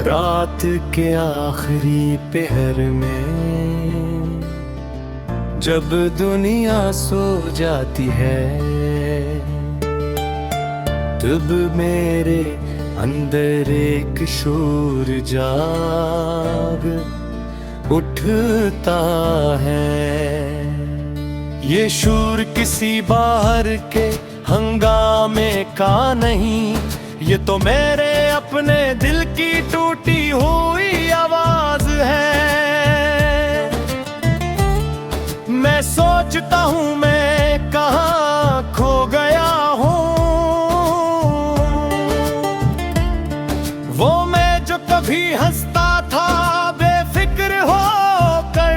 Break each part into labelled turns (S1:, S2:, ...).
S1: रात के आखिरी पहर में जब दुनिया सो जाती है, तब मेरे अंदर एक शोर जाग उठता है। ये शोर किसी बाहर के हंगामे का नहीं, ये तो मेरे अपने दिल की टूटी हुई आवाज है। मैं सोचता हूँ मैं कहाँ खो गया हूँ, वो मैं जो कभी हंसता था बेफिक्र होकर,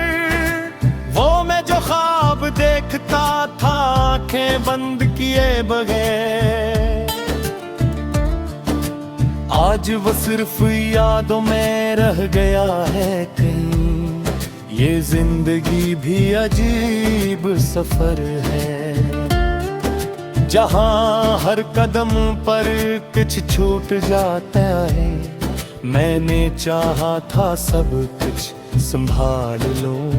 S1: वो मैं जो ख्वाब देखता था आंखें बंद किए बगैर। आज वो सिर्फ यादों में रह गया है कहीं। ये जिंदगी भी अजीब सफर है, जहाँ हर कदम पर कुछ छूट जाता है। मैंने चाहा था सब कुछ संभाल लूं,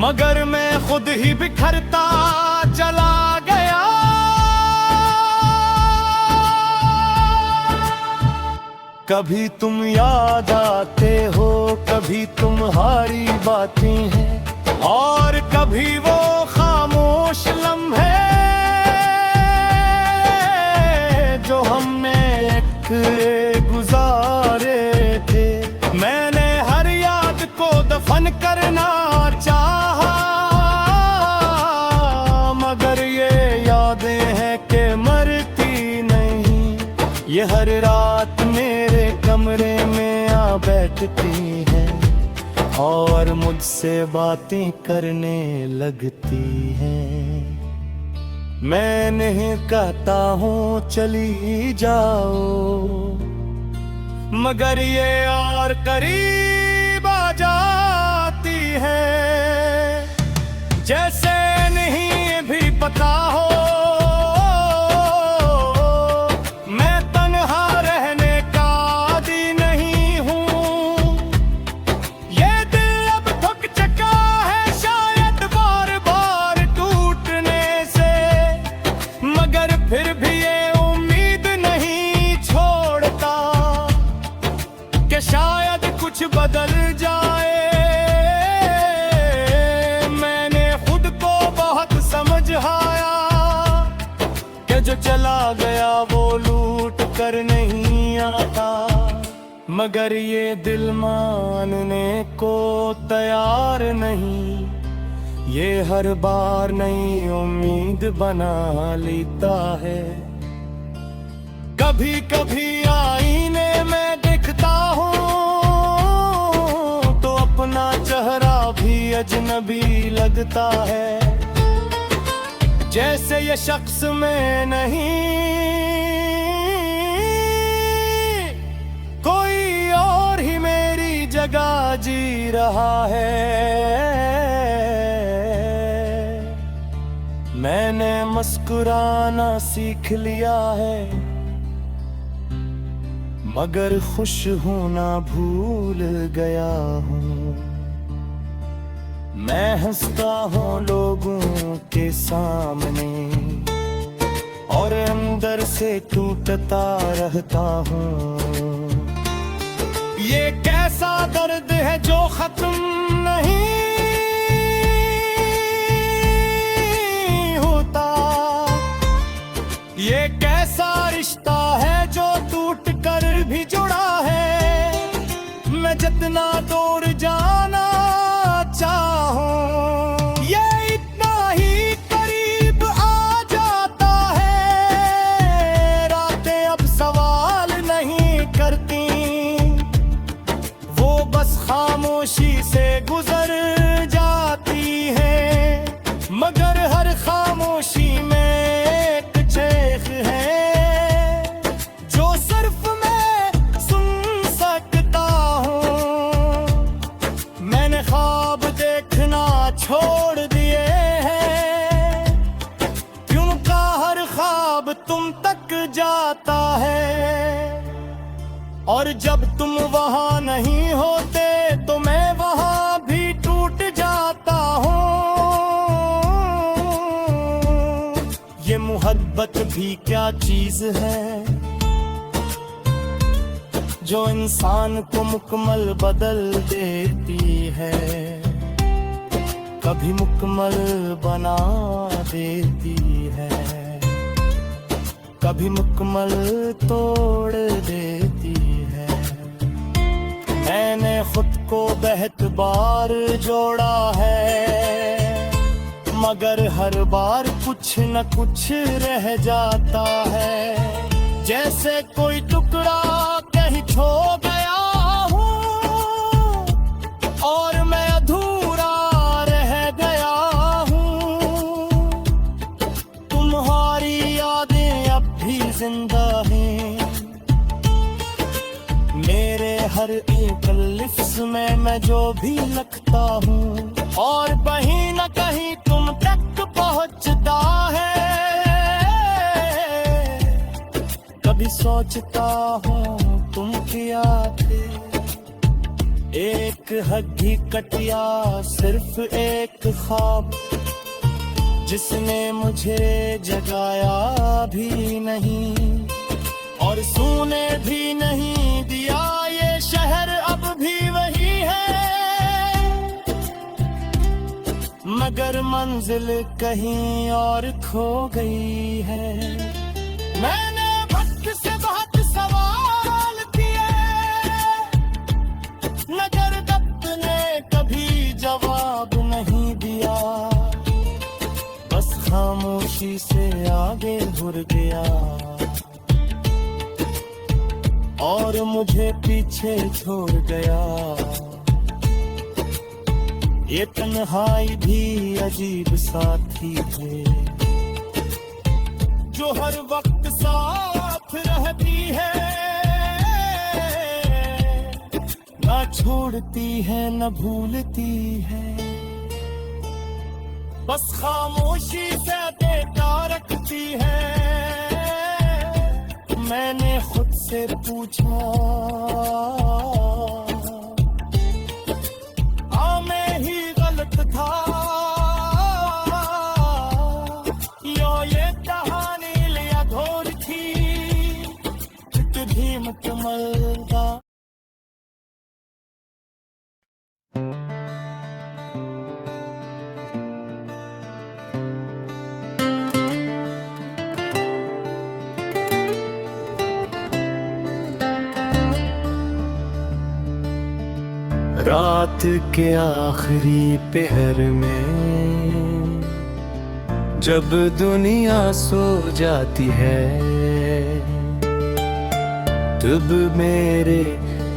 S1: मगर मैं खुद ही बिखरता चला गया। कभी तुम याद आते हो, कभी तुम्हारी बातें हैं, और कभी वो खामोश लम्हे जो हमने एक गुजारे थे। मैंने हर याद को दफन करना चाहा, मगर ये यादें हैं कि मरती नहीं। ये हर रात मेरे कमरे में आ बैठती हैं और मुझसे बातें करने लगती हैं। मैं नहीं कहता हूँ चली जाओ, मगर ये और करीब आ जाती है। जैसे नहीं भी पता हो फिर भी ये उम्मीद नहीं छोड़ता कि शायद कुछ बदल जाए। मैंने खुद को बहुत समझाया कि जो चला गया वो लूट कर नहीं आता, मगर ये दिल मानने को तैयार नहीं। ये हर बार नई उम्मीद बना लेता है। कभी कभी आईने में दिखता हूँ तो अपना चेहरा भी अजनबी लगता है, जैसे ये शख्स में नहीं कोई और ही मेरी जगह जी रहा है। मैंने मुस्कुराना सीख लिया है, मगर खुश होना भूल गया हूँ। मैं हंसता हूँ लोगों के सामने और अंदर से टूटता रहता हूँ। ये कैसा दर्द है जो खत्म नहीं होता, ये कैसा रिश्ता है जो टूट कर भी जुड़ा है। मैं जितना दूर जाना चाहूं ये इतना ही करीब आ जाता है। रातें अब सवाल नहीं करती, वो बस खामोशी से गुजर जाती है। मगर हर खामोशी में एक चेख है जो सिर्फ मैं सुन सकता हूँ। मैंने ख्वाब देखना छोड़ दिए हैं, क्योंकि हर ख्वाब तुम तक जाता है। और जब तुम वहां नहीं होते तो मैं वहां भी टूट जाता हूँ। ये मोहब्बत भी क्या चीज है जो इंसान को मुकम्मल बदल देती है, कभी मुकम्मल बना देती है, कभी मुकम्मल तोड़ देती है। मैंने खुद को बहुत बार जोड़ा है, मगर हर बार कुछ न कुछ रह जाता है। जैसे कोई टुकड़ा कहीं खो गया हूँ और मैं अधूरा रह गया हूँ। तुम्हारी यादें अब भी जिंदा हैं मेरे हर एक लिफ्ज़ में, मैं जो भी लिखता हूँ और कहीं न कहीं तुम तक पहुँचता है। कभी सोचता हूँ तुम किया थे, एक हड्डी कटिया सिर्फ एक ख्वाब जिसने मुझे जगाया भी नहीं और सोने भी नहीं दिया। ये शहर अब भी वही है मगर मंजिल कहीं और खो गई है। मैंने वक्त से बहुत सवाल किए मगर वक्त ने कभी जवाब नहीं दिया, बस खामोशी से आगे बढ़ गया और मुझे पीछे छोड़ गया। ये तन्हाई भी अजीब साथी है जो हर वक्त साथ रहती है, ना छोड़ती है न भूलती है, बस खामोशी से देता रखती है। मैंने खुद से पूछा मैं ही गलत था यो ये कहानी लिया धोर थी भी मुकम्मल था। रात के आखिरी पहर में जब दुनिया सो जाती है तब मेरे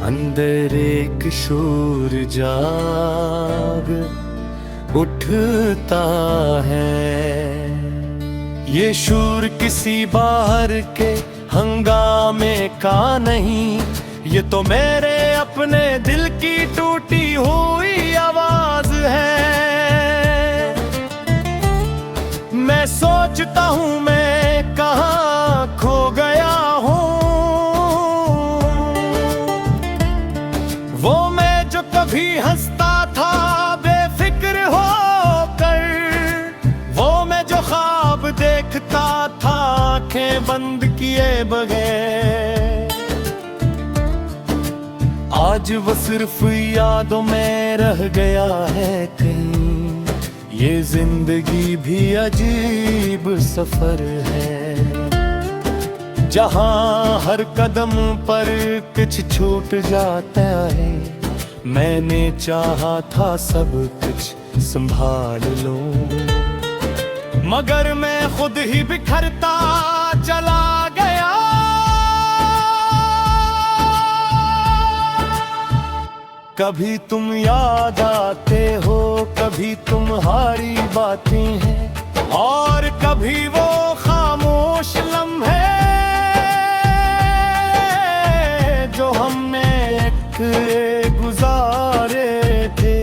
S1: अंदर एक शोर जाग उठता है। ये शोर किसी बाहर के हंगामे का नहीं, ये तो मेरे अपने दिल की टूटी हुई आवाज है। मैं सोचता हूँ मैं कहाँ खो गया हूँ, वो मैं जो कभी हंसता था बेफिक्र होकर, वो मैं जो ख्वाब देखता था आंखें बंद किए बगैर। आज वो सिर्फ यादों में रह गया है कहीं। ये जिंदगी भी अजीब सफर है जहां हर कदम पर कुछ छूट जाता है। मैंने चाहा था सब कुछ संभाल लूं मगर मैं खुद ही बिखरता चला गया। कभी तुम याद आते हो, कभी तुम्हारी बातें हैं और कभी वो खामोश लम्हे जो हमने एक गुजारे थे।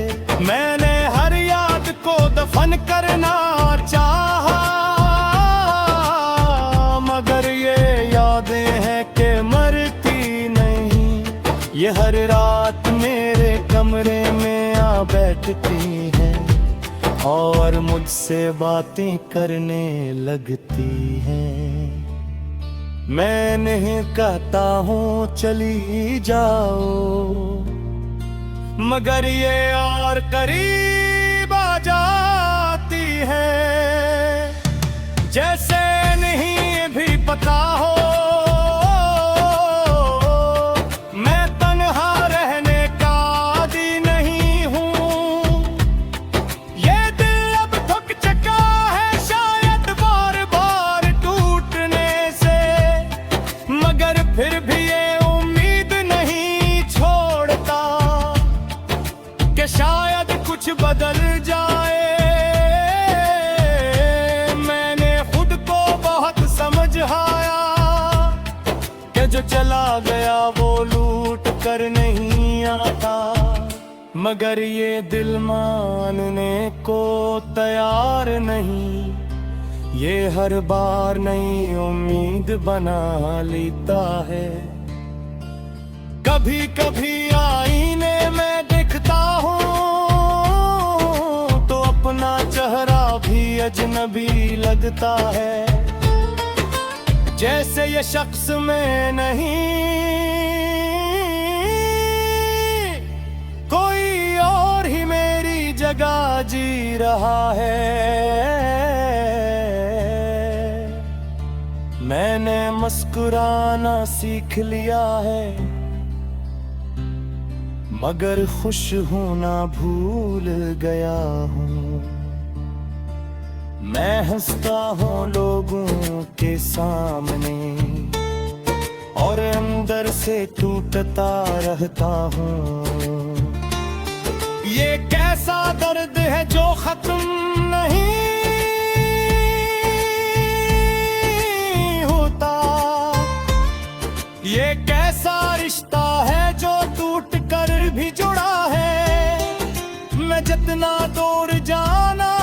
S1: मैंने हर याद को दफन करना चाहा मगर ये यादें हैं कि मरती नहीं। ये हर रात मेरे कमरे में आ बैठती है और मुझसे बातें करने लगती हैं। मैं नहीं कहता हूँ चली जाओ, मगर ये और करीब आ जाती है, जैसे नहीं भी पता हो मैं तन्हा रहने का आदी नहीं हूँ। ये दिल अब थक चुका है शायद बार बार टूटने से, मगर फिर भी ये उम्मीद नहीं छोड़ता कि शायद कुछ बदल जाए। मैंने खुद को बहुत समझाया कि जो चला गया वो लूट कर नहीं आता, मगर ये दिल मानने को तैयार नहीं। ये हर बार नई उम्मीद बना लेता है। कभी कभी आईने में दिखता हूँ तो अपना चेहरा भी अजनबी लगता है, जैसे ये शख्स में नहीं कोई और ही मेरी जगह जी रहा है। मैंने मुस्कुराना सीख लिया है, मगर खुश होना भूल गया हूँ। मैं हंसता हूँ लोगों के सामने और अंदर से टूटता रहता हूँ। ये कैसा दर्द है जो खत्म नहीं होता, ये कैसा रिश्ता है जो टूट कर भी जुड़ा है। मैं जितना दूर जाना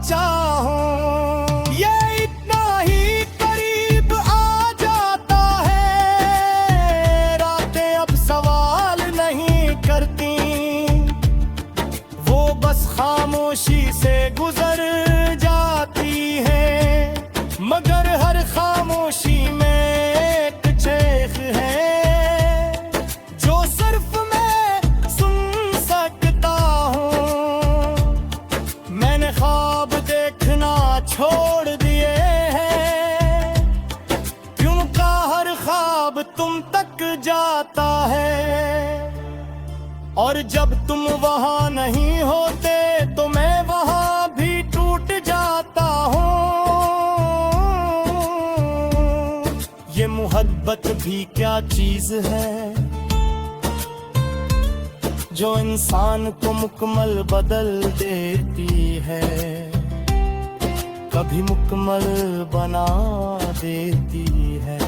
S1: चाहूं ये इतना ही करीब आ जाता है। रातें अब सवाल नहीं करती, वो बस खामोशी से गुजर जाती है, मगर हर खामोशी में एक चेख है जो सिर्फ मैं सुन सकता हूँ। मैंने ख्वाब देखना छोड़ दिए हैं, क्यों का हर ख्वाब तुम तक जाता है, और जब तुम वहां नहीं होते तो मैं वहां भी टूट जाता हूँ। ये मोहब्बत भी क्या चीज है जो इंसान को मुकम्मल बदल देती है, कभी मुकम्मल बना देती है,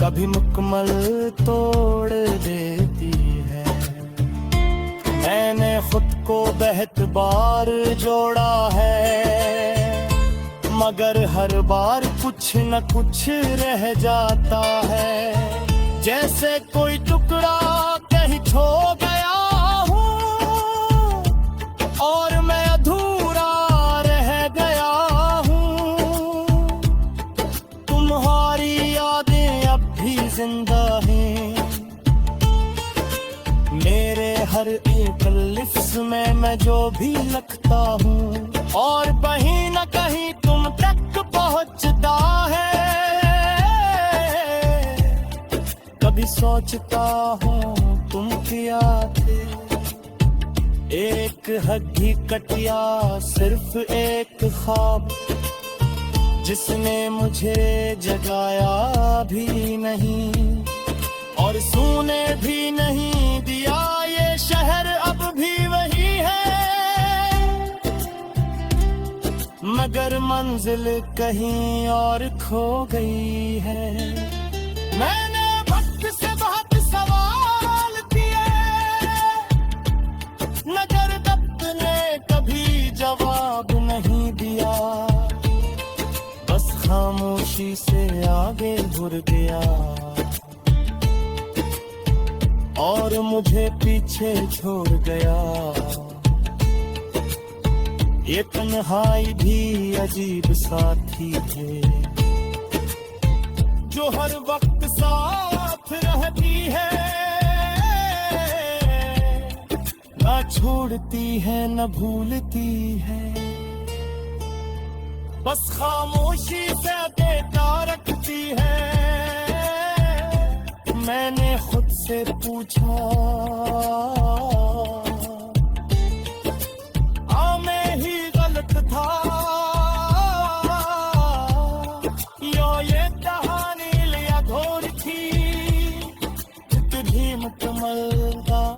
S1: कभी मुकम्मल तोड़ देती है। मैंने खुद को बहुत बार जोड़ा है, मगर हर बार कुछ न कुछ रह जाता है, जैसे कोई टुकड़ा कहीं खो गया हूँ और मैं अधूरा रह गया हूँ। तुम्हारी यादें अब भी जिंदा हैं मेरे हर एक लिफ्स में, मैं जो भी लिखता हूँ, और कहीं न कहीं तुम तक पहुँचता है। कभी सोचता हूँ तुम क्या थे, एक हकीकत या सिर्फ एक ख्वाब जिसने मुझे जगाया भी नहीं और सोने भी नहीं दिया। ये शहर अब भी वही है, मगर मंजिल कहीं और खो गई है। मैंने वक्त से बहुत सवाल किए, मगर वक्त ने कभी जवाब नहीं दिया, बस खामोशी से आगे बढ़ गया। और मुझे पीछे छोड़ गया। ये तन्हाई भी अजीब साथी है, जो हर वक्त साथ रहती है, ना छोड़ती है न भूलती है, बस खामोशी से देता रखती है। मैंने खुद से पूछा, मैं ही गलत था या ये कहानी लिया घोर थी, तुझी मुकम्मल था।